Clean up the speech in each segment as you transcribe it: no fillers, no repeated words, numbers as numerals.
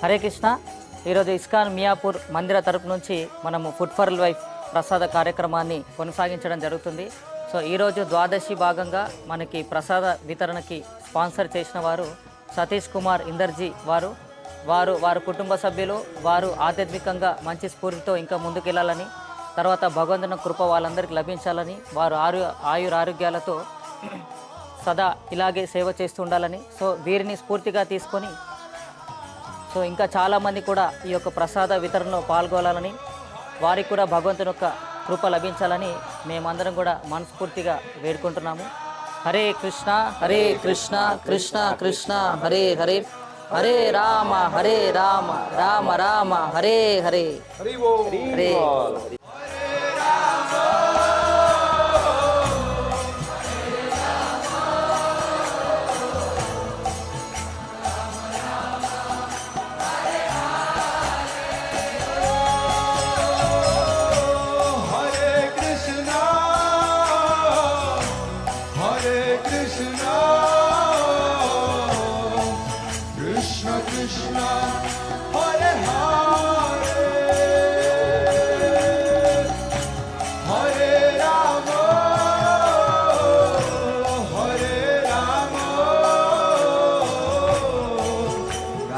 హరే కృష్ణ. ఈరోజు ఇస్కాన్ మియాపూర్ మందిర తరపు నుంచి మనము ఫుడ్ ఫర్ లైఫ్ ప్రసాద కార్యక్రమాన్ని కొనసాగించడం జరుగుతుంది. సో ఈరోజు ద్వాదశి భాగంగా మనకి ప్రసాద వితరణకి స్పాన్సర్ చేసిన వారు సతీష్ కుమార్ ఇందర్జీ వారు కుటుంబ సభ్యులు. వారు ఆధ్యాత్మికంగా మంచి స్ఫూర్తితో ఇంకా ముందుకెళ్ళాలని, తర్వాత భగవంతుని కృప వాళ్ళందరికీ లభించాలని, వారు ఆయురారోగ్యాలతో సదా ఇలాగే సేవ చేస్తూ ఉండాలని, సో వీరిని స్ఫూర్తిగా తీసుకొని ఇంకా చాలామంది కూడా ఈ యొక్క ప్రసాద వితరణలో పాల్గొనాలని, వారికి కూడా భగవంతుని యొక్క కృప లభించాలని మేమందరం కూడా మనస్ఫూర్తిగా వేడుకుంటున్నాము. Hare Krishna Hare Krishna Krishna Krishna Hare Hare, Hare Rama Rama Rama Hare Hare. Hare Krishna Hare Hare Hare Rama Hare Rama Rama Rama Hare Hare Hare Krishna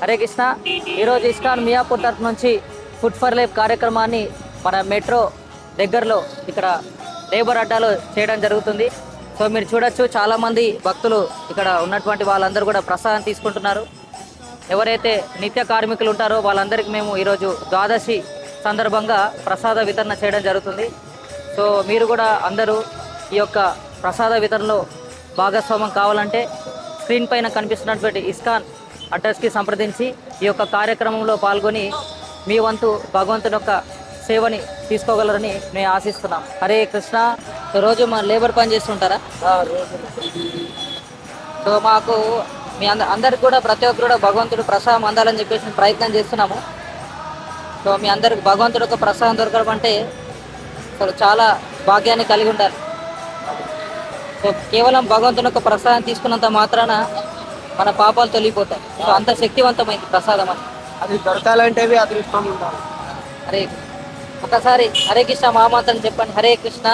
Hare Krishna. ఈరోజు ఇస్కాన్ మియాపూర్ తరఫు నుంచి ఫుడ్ ఫర్ లైఫ్ కార్యక్రమాన్ని మన మెట్రో దగ్గరలో ఇక్కడ లేబర్ అడ్డాలో చేయడం జరుగుతుంది. సో మీరు చూడొచ్చు, చాలామంది భక్తులు ఇక్కడ ఉన్నటువంటి వాళ్ళందరూ కూడా ప్రసాదం తీసుకుంటున్నారు. ఎవరైతే నిత్య కార్మికులు ఉంటారో వాళ్ళందరికీ మేము ఈరోజు ద్వాదశి సందర్భంగా ప్రసాద వితరణ చేయడం జరుగుతుంది. సో మీరు కూడా అందరూ ఈ యొక్క ప్రసాద వితరణలో భాగస్వామ్యం కావాలంటే స్క్రీన్ పైన కనిపిస్తున్నటువంటి ఇస్కాన్ అడ్రస్కి సంప్రదించి ఈ యొక్క కార్యక్రమంలో పాల్గొని మీ వంతు భగవంతుని యొక్క సేవని తీసుకోగలరని మేము ఆశిస్తున్నాం. హరే కృష్ణ. రోజు మా లేబర్ పని చేస్తుంటారా? సో మాకు మీ అందరికి కూడా ప్రతి ఒక్కరు కూడా భగవంతుడు ప్రసాదం అందాలని చెప్పేసి ప్రయత్నం చేస్తున్నాము. సో మీ అందరికి భగవంతుడు యొక్క ప్రసాదం దొరకడం అంటే అసలు చాలా భాగ్యాన్ని కలిగి ఉండాలి. సో కేవలం భగవంతుని యొక్క ప్రసాదం తీసుకున్నంత మాత్రాన మన పాపాలు తొలిగిపోతాయి. సో అంత శక్తివంతమైంది ప్రసాదం అని. అది దొరకాలంటే అదృష్టం ఉండాలి. హరే ఒకసారి హరే కృష్ణ మహామంత్రం చెప్పండి. హరే కృష్ణ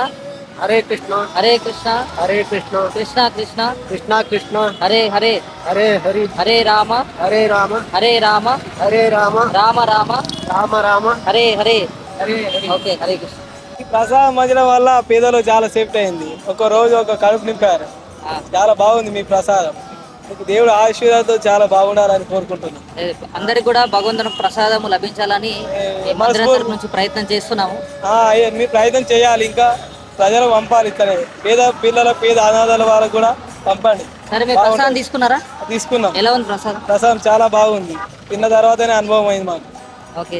హరే కృష్ణ హరే కృష్ణ హరే కృష్ణ కృష్ణ కృష్ణ కృష్ణ కృష్ణ హరే హరే హరే హరి హరే రామ హరే రామ హరే రామ హరే రామ రామ రామ రామ రామ హరే హరే. హరే హరి. ఓకే, హరే కృష్ణ. ఈ ప్రసాదం మధ్యలో వల్ల పేదలు చాలా సేఫ్టీ అయింది. ఒక రోజు ఒక కడుపు నింపారు. చాలా బాగుంది మీ ప్రసాదం. మీకు దేవుడు ఆశీర్వాదంతో చాలా బాగుండాలని కోరుకుంటున్నాను. అందరికి కూడా భగవంతుని ప్రసాదము లభించాలని ఈ మందిరం తరపు నుంచి ప్రయత్నం చేస్తున్నాము. మీరు ప్రయత్నం చేయాలి, ఇంకా ప్రజలకు పంపాలి. ఇతనే పేద పిల్లల పేద అనాథాల వాళ్ళకు కూడా పంపండి. సరే, మీరు ప్రసాదం తీసుకున్నారా? తీసుకున్నాం. ఎలా ఉంది ప్రసాదం? ప్రసాదం చాలా బాగుంది. తిన్న తర్వాతనే అనుభవం అయింది మాకు. ఓకే,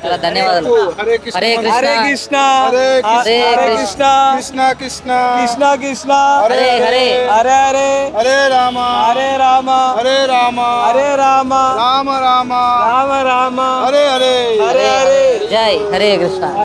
చాలా ధన్యవాదాలు. హరే కృష్ణ హరే హరే కృష్ణ కృష్ణ హరే హరే కృష్ణ కృష్ణ కృష్ణ కృష్ణ కృష్ణ కృష్ణ హరే హరే హరే హరే హరే రామ హరే రామ హరే రామ హరే రామ రామ రామ రామ రామ హరే హరే హరే హరే. జై హరే కృష్ణ.